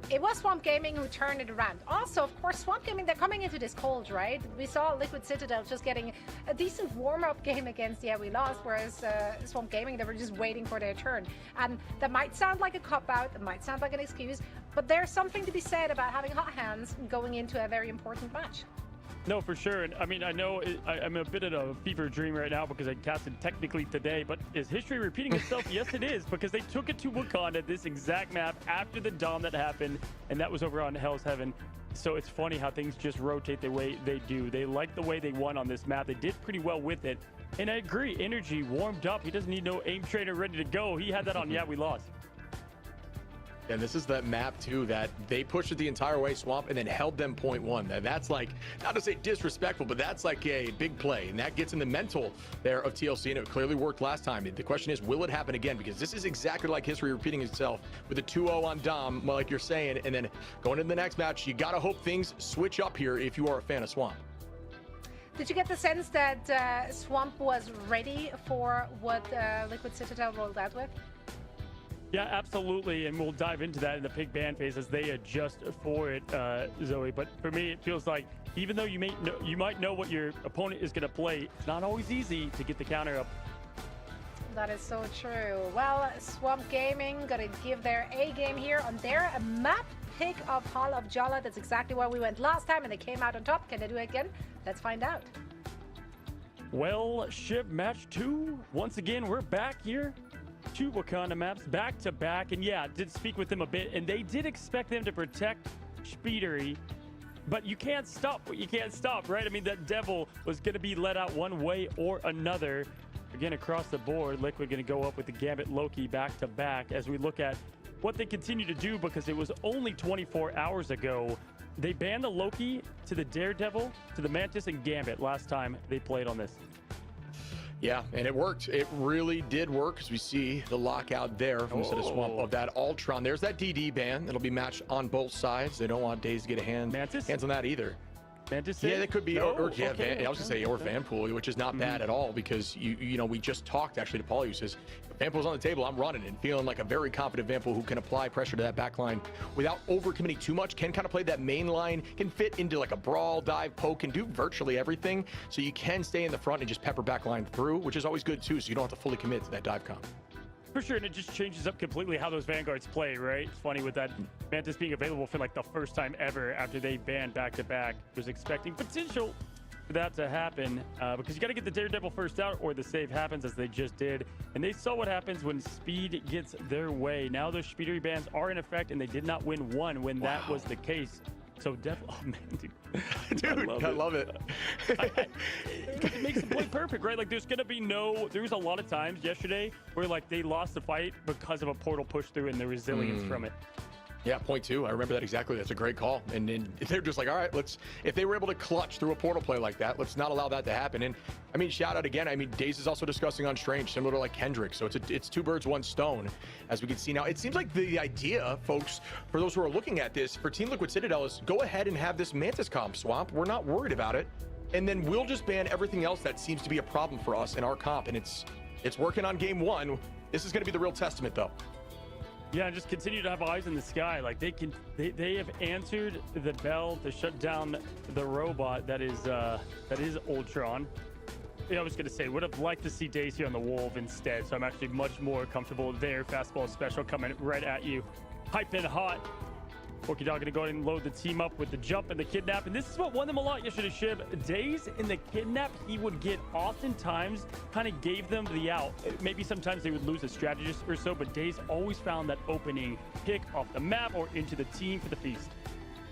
it was Swamp Gaming who turned it around. Also, of course, Swamp Gaming, they're coming into this cold, right? We saw Liquid Citadel just getting a decent warm-up game against Yeah We Lost, whereas Swamp Gaming, they were just waiting for their turn. And that might sound like a cop-out, it might sound like an excuse, but there's something to be said about having hot hands going into a very important match. No, for sure. And I mean, I know I'm a bit in a fever dream right now because I casted technically today, but is history repeating itself? Yes, it is, because they took it to Wakanda, this exact map, after the Dom that happened, and that was over on Hell's Heaven. So it's funny how things just rotate the way they do. They like the way they won on this map. They did pretty well with it. And I agree, Energy warmed up. He doesn't need no aim trainer ready to go. He had that on Yeah We Lost. And this is that map too that they pushed it the entire way, Swamp, and then held them 0.1. And that's like, not to say disrespectful, but that's like a big play, and that gets in the mental there of TLC, and it clearly worked last time. The question is, will it happen again? Because this is exactly like history repeating itself with a 2-0 on Dom, like you're saying, and then going into the next match, you gotta hope things switch up here if you are a fan of Swamp. Did you get the sense that Swamp was ready for what Liquid Citadel rolled out with? Yeah, absolutely, and we'll dive into that in the Pig Band phase as they adjust for it, Zoe. But for me, it feels like even though you might know what your opponent is going to play, it's not always easy to get the counter up. That is so true. Well, Swamp Gaming got to give their A game here on their map pick of Hall of Jala. That's exactly where we went last time, and they came out on top. Can they do it again? Let's find out. Well, Shiv, match 2. Once again, we're back here. 2 Wakanda maps back to back, and yeah, did speak with them a bit, and they did expect them to protect Speedery, but you can't stop what you can't stop, right? I mean, that devil was going to be let out one way or another. Again, across the board, Liquid going to go up with the Gambit Loki back to back as we look at what they continue to do, because it was only 24 hours ago they banned the Loki to the Daredevil, to the Mantis, and Gambit last time they played on this. Yeah, and it worked. It really did work, because we see the lockout there from the Swamp of that Ultron. There's that DD ban that'll be matched on both sides. They don't want Daze to get hands on that either. Mantis? Yeah, that could be. No, or yeah, okay, I was gonna say or Vanpool, which is not bad at all, because you know, we just talked actually to Paulie, who says if Vanpool's on the table, I'm running and feeling like a very confident Vanpool who can apply pressure to that back line without overcommitting too much, can kind of play that main line, can fit into like a brawl, dive, poke, can do virtually everything. So you can stay in the front and just pepper back line through, which is always good too, so you don't have to fully commit to that dive comp. For sure, and it just changes up completely how those Vanguards play, right? It's funny with that Mantis being available for like the first time ever after they banned back-to-back. Was expecting potential for that to happen because you got to get the Daredevil first out or the save happens, as they just did. And they saw what happens when speed gets their way. Now those Speedery bans are in effect, and they did not win one when that was the case. So definitely, oh man, dude, I love it. It makes the play perfect, right? Like there's a lot of times yesterday where like they lost the fight because of a portal push through and the resilience from it. Yeah, point 2. I remember that exactly. That's a great call. And then they're just like, all right, if they were able to clutch through a portal play like that, let's not allow that to happen. And I mean, shout out again. I mean, Daze is also discussing on Strange, similar to like Kendrick. So it's 2 birds, 1 stone, as we can see now. It seems like the idea, folks, for those who are looking at this, for Team Liquid Citadel is go ahead and have this Mantis comp Swamp. We're not worried about it. And then we'll just ban everything else that seems to be a problem for us in our comp. And it's working on game 1. This is going to be the real testament, though. Yeah, and just continue to have eyes in the sky. Like they have answered the bell to shut down the robot that is Ultron. Yeah, I was gonna say would have liked to see Daze here on the Wolf instead, so I'm actually much more comfortable there. Fastball special coming right at you, hype and hot. Porky Dog gonna go ahead and load the team up with the jump and the kidnap, and this is what won them a lot yesterday, Shiv. Daze in the kidnap, he would get oftentimes kind of gave them the out. Maybe sometimes they would lose a strategist or so, but Daze always found that opening pick off the map or into the team for the feast.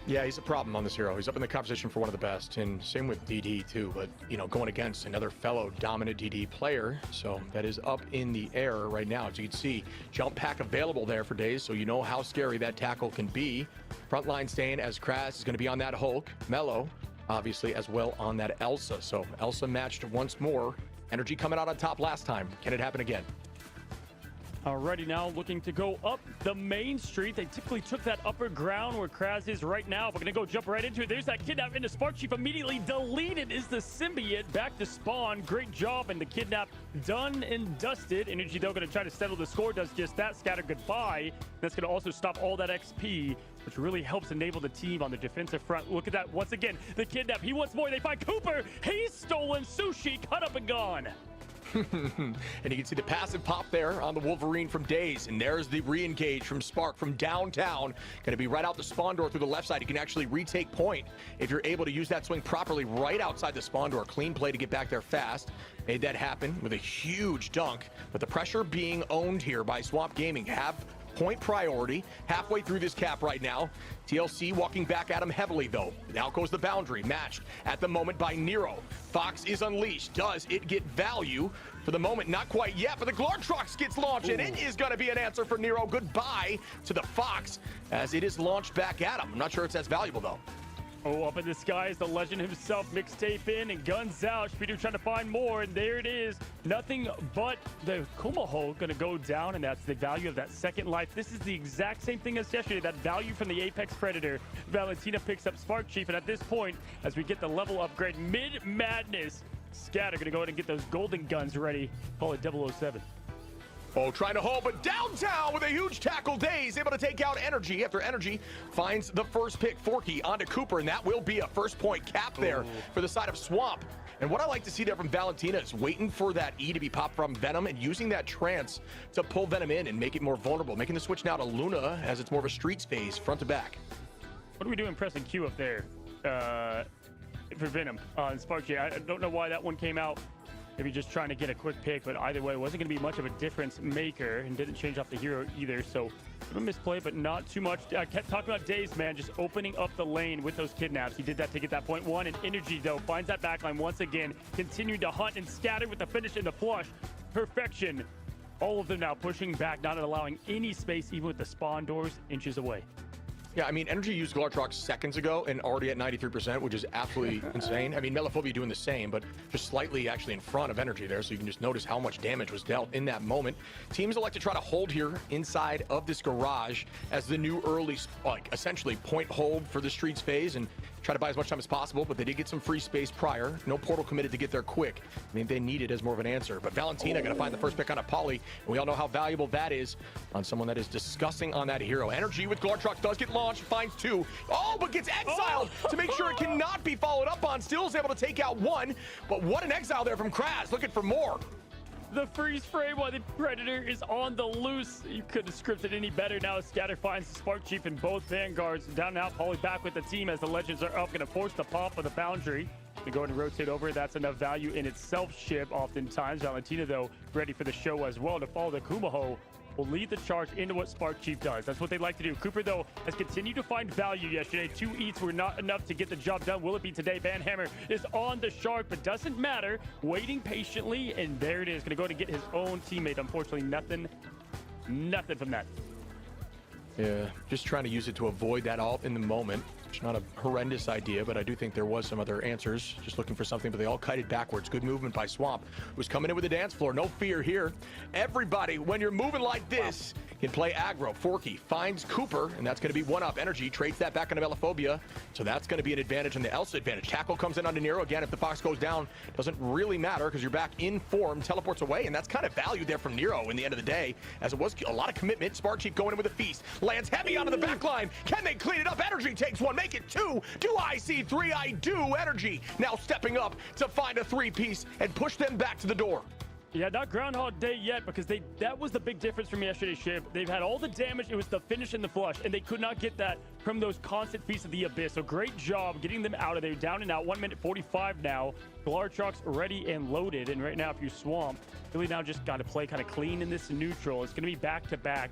Yeah, he's a problem on this hero. He's up in the competition for one of the best, and same with DD too, but you know, going against another fellow dominant DD player, so that is up in the air right now. As you can see, jump pack available there for Daze, so you know how scary that tackle can be. Frontline staying as Kraz is going to be on that Hulk. Mello, obviously, as well on that Elsa. So Elsa matched once more. Energy coming out on top last time. Can it happen again? Alrighty, now looking to go up the main street. They typically took that upper ground where Kraz is right now. We're gonna go jump right into it. There's that kidnap into Spark Chief immediately deleted is the symbiote back to spawn. Great job, and the kidnap done and dusted. Energy though gonna try to settle the score, does just that. Scatter goodbye. That's gonna also stop all that XP, which really helps enable the team on the defensive front. Look at that once again. The kidnap, he wants more. They find Cooper. He's stolen. Sushi cut up and gone. And you can see the passive pop there on the Wolverine from Daze. And there's the re-engage from Spark from downtown. Going to be right out the spawn door through the left side. You can actually retake point if you're able to use that swing properly right outside the spawn door. Clean play to get back there fast. Made that happen with a huge dunk. But the pressure being owned here by Swamp Gaming. Have point priority halfway through this cap right now. TLC walking back at him heavily though. Now goes the boundary, matched at the moment by Nero. Fox is unleashed. Does it get value? For the moment, not quite yet, but the Glortrox gets launched, and it is going to be an answer for Nero. Goodbye to the Fox as it is launched back at him. I'm not sure it's as valuable though. Oh, up in the sky is the legend himself. Mixtape in and guns out. Speedo trying to find more, and there it is. Nothing but the Kumaho going to go down, and that's the value of that second life. This is the exact same thing as yesterday. That value from the Apex Predator. Valentina picks up Spark Chief, and at this point, as we get the level upgrade, mid-madness, Scatter going to go ahead and get those golden guns ready. Call it 007. Oh, trying to hold, but downtown with a huge tackle. Daze able to take out Energy after Energy finds the first pick. Forky onto Cooper, and that will be a first point cap there for the side of Swamp. And what I like to see there from Valentina is waiting for that E to be popped from Venom and using that trance to pull Venom in and make it more vulnerable. Making the switch now to Luna as it's more of a streets phase, front to back. What are we doing pressing Q up there for Venom on Spark J? I don't know why that one came out. Maybe just trying to get a quick pick, but either way, it wasn't going to be much of a difference maker and didn't change off the hero either. So a misplay, but not too much. I kept talking about Daze, man, just opening up the lane with those kidnaps. He did that to get that point one, and Energy, though, finds that backline once again, continuing to hunt and scatter with the finish and the flush. Perfection. All of them now pushing back, not allowing any space, even with the spawn doors inches away. Yeah, I mean, Energy used Glortrox seconds ago and already at 93%, which is absolutely insane. I mean, Melophobia doing the same, but just slightly actually in front of Energy there, so you can just notice how much damage was dealt in that moment. Teams elect to try to hold here inside of this garage as the new early, like, essentially point hold for the streets phase and try to buy as much time as possible, but they did get some free space prior. No portal committed to get there quick. I mean, they need it as more of an answer. But Valentina going to find the first pick on a Poly, and we all know how valuable that is on someone that is discussing on that hero. Energy with Glortrox does get launched, finds two. Oh, but gets exiled to make sure it cannot be followed up on. Still is able to take out one, but what an exile there from Kraz, looking for more. The freeze frame while the Predator is on the loose. You couldn't have scripted any better. Now Scatter finds the Spark Chief in both vanguards. Down now, Poly back with the team as the Legends are up. Going to force the pop of the Foundry. To go ahead and rotate over. That's enough value in itself, Shib, oftentimes. Valentina, though, ready for the show as well to follow the Kumaho. Will lead the charge into what Spark Chief does. That's what they like to do. Cooper, though, has continued to find value yesterday. 2 eats were not enough to get the job done. Will it be today? Van Hammer is on the shark, but doesn't matter. Waiting patiently, and there it is. Going to go to get his own teammate. Unfortunately, nothing from that. Yeah, just trying to use it to avoid that ult in the moment. It's not a horrendous idea, but I do think there was some other answers. Just looking for something, but they all kited backwards. Good movement by Swamp, who's coming in with the dance floor. No fear here. Everybody, when you're moving like this, can play aggro. Forky finds Cooper, and that's going to be one up. Energy trades that back into Melophobia, so that's going to be an advantage and the Elsa advantage. Tackle comes in onto Nero. Again, if the Fox goes down, doesn't really matter because you're back in form. Teleports away, and that's kind of value there from Nero in the end of the day, as it was a lot of commitment. Spark Chief going in with a feast. Lands heavy onto the back line. Can they clean it up? Energy takes one. Make it two. Do I see three? I do. Energy now stepping up to find a three-piece and push them back to the door. Yeah, not Groundhog Day yet, because that was the big difference from yesterday's Shib. They've had all the damage. It was the finish and the flush, and they could not get that from those constant feats of the Abyss. So great job getting them out of there. Down and out. 1 minute 45 now. Glortrox ready and loaded. And right now, if you Swamp, really now just got to play kind of clean in this neutral. It's going to be back-to-back.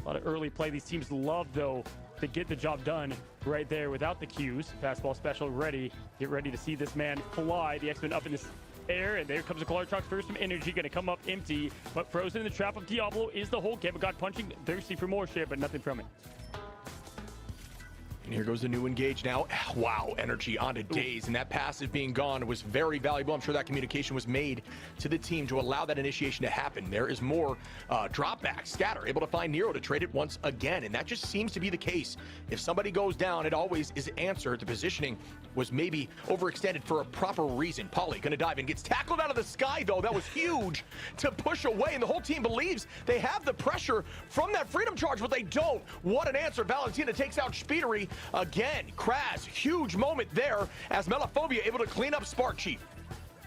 A lot of early play. These teams love, though, to get the job done right there without the Qs. Fastball special ready. Get ready to see this man fly. The X-Men up in this air, and there comes a Glortrox first from Energy. Going to come up empty, but frozen in the trap of Diablo is the whole game. Got punching, thirsty for more shit, but nothing from it. And here goes the new engage now. Wow, energy onto Daze, and that passive being gone was very valuable. I'm sure that communication was made to the team to allow that initiation to happen. There is more drop back. Scatter able to find Nero to trade it once again, and that just seems to be the case. If somebody goes down, it always is answer. The positioning was maybe overextended for a proper reason. Pauly gonna dive in, gets tackled out of the sky though. That was huge to push away, and the whole team believes they have the pressure from that freedom charge, but they don't. What an answer. Valentina takes out Speedery. Again, Kraz, huge moment there as Melophobia able to clean up Spark Chief.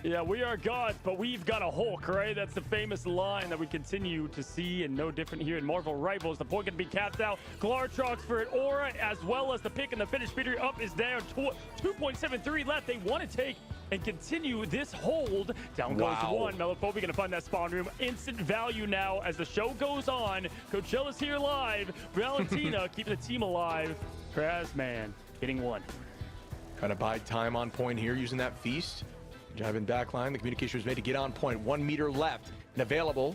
Yeah, we are gods, but we've got a Hulk, right? That's the famous line that we continue to see, and no different here in Marvel Rivals. The point can be capped out. Glartrox for an Aura, as well as the pick and the finish. Speedery up is down. 2.73 left. They want to take and continue this hold. Down goes one. Melophobia gonna find that spawn room. Instant value now as the show goes on. Coachella's here live. Valentina keeping the team alive. Kraz, man, getting one. Kind of bide time on point here using that feast. Driving backline, the communication was made to get on point. 1 meter left and available.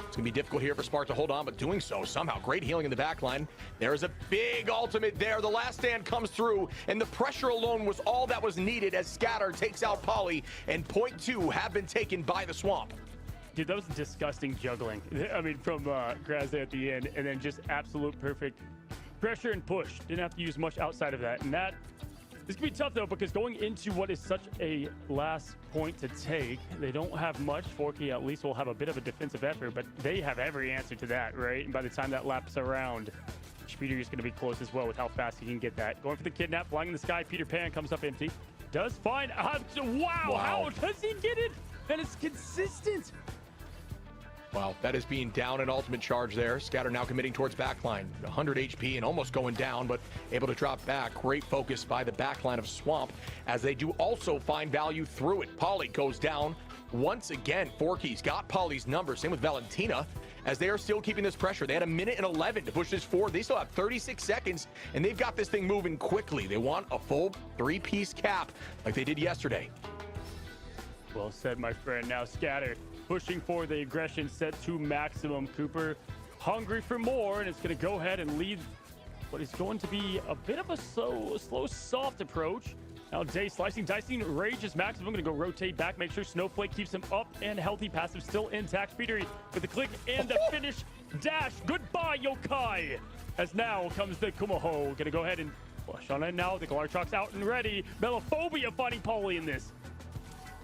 It's gonna be difficult here for Spark to hold on, but doing so somehow. Great healing in the backline. There's a big ultimate there. The last stand comes through, and the pressure alone was all that was needed as Scatter takes out Pauly, and point two have been taken by the Swamp. Dude, that was disgusting juggling. I mean, from Kraz at the end, and then just absolute perfect pressure and push. Didn't have to use much outside of that, and that. This could be tough, though, because going into what is such a last point to take, they don't have much. Forky at least will have a bit of a defensive effort, but they have every answer to that, right? And by the time that laps around, Speedery is going to be close as well with how fast he can get that. Going for the kidnap, flying in the sky. Peter Pan comes up empty. Does find... wow, how does he get it? And it's consistent. Wow, that is being down an ultimate charge there. Scatter now committing towards backline. 100 HP and almost going down, but able to drop back. Great focus by the backline of Swamp as they do also find value through it. Pauly goes down once again. Forky's got Pauly's number. Same with Valentina as they are still keeping this pressure. They had 1:11 to push this forward. They still have 36 seconds, and they've got this thing moving quickly. They want a full 3-piece cap like they did yesterday. Well said, my friend. Now Scatter pushing for the aggression set to maximum. Cooper hungry for more, and it's going to go ahead and lead what is going to be a bit of a slow, soft approach. Now Daze slicing, dicing, Rage is maximum. Going to go rotate back, make sure Snowflake keeps him up and healthy. Passive still intact. Speedery with the click and the finish dash. Goodbye, Yokai. As now comes the Kumaho. Going to go ahead and flush on it now. The Glartrox out and ready. Melophobia fighting Pauly in this.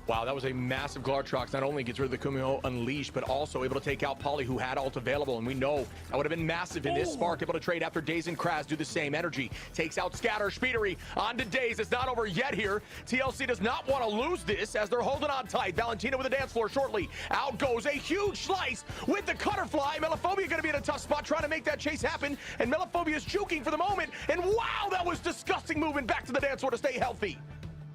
Wow, that was a massive Glartrox. Not only gets rid of the Kumiho Unleashed, but also able to take out Pauly, who had ult available. And we know that would have been massive in this. Spark able to trade after Daze and Kraz do the same. Energy takes out Scatter. Speedery on to Daze. It's not over yet here. TLC does not want to lose this as they're holding on tight. Valentina with the dance floor shortly. Out goes a huge slice with the Cutterfly. Melophobia going to be in a tough spot trying to make that chase happen. And Melophobia is juking for the moment. And wow, that was disgusting moving back to the dance floor to stay healthy.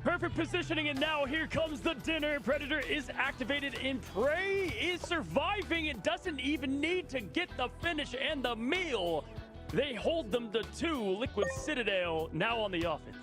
Perfect positioning, and now here comes the dinner. Predator is activated, and Prey is surviving. It doesn't even need to get the finish and the meal. They hold them to 2. Liquid Citadel now on the offense.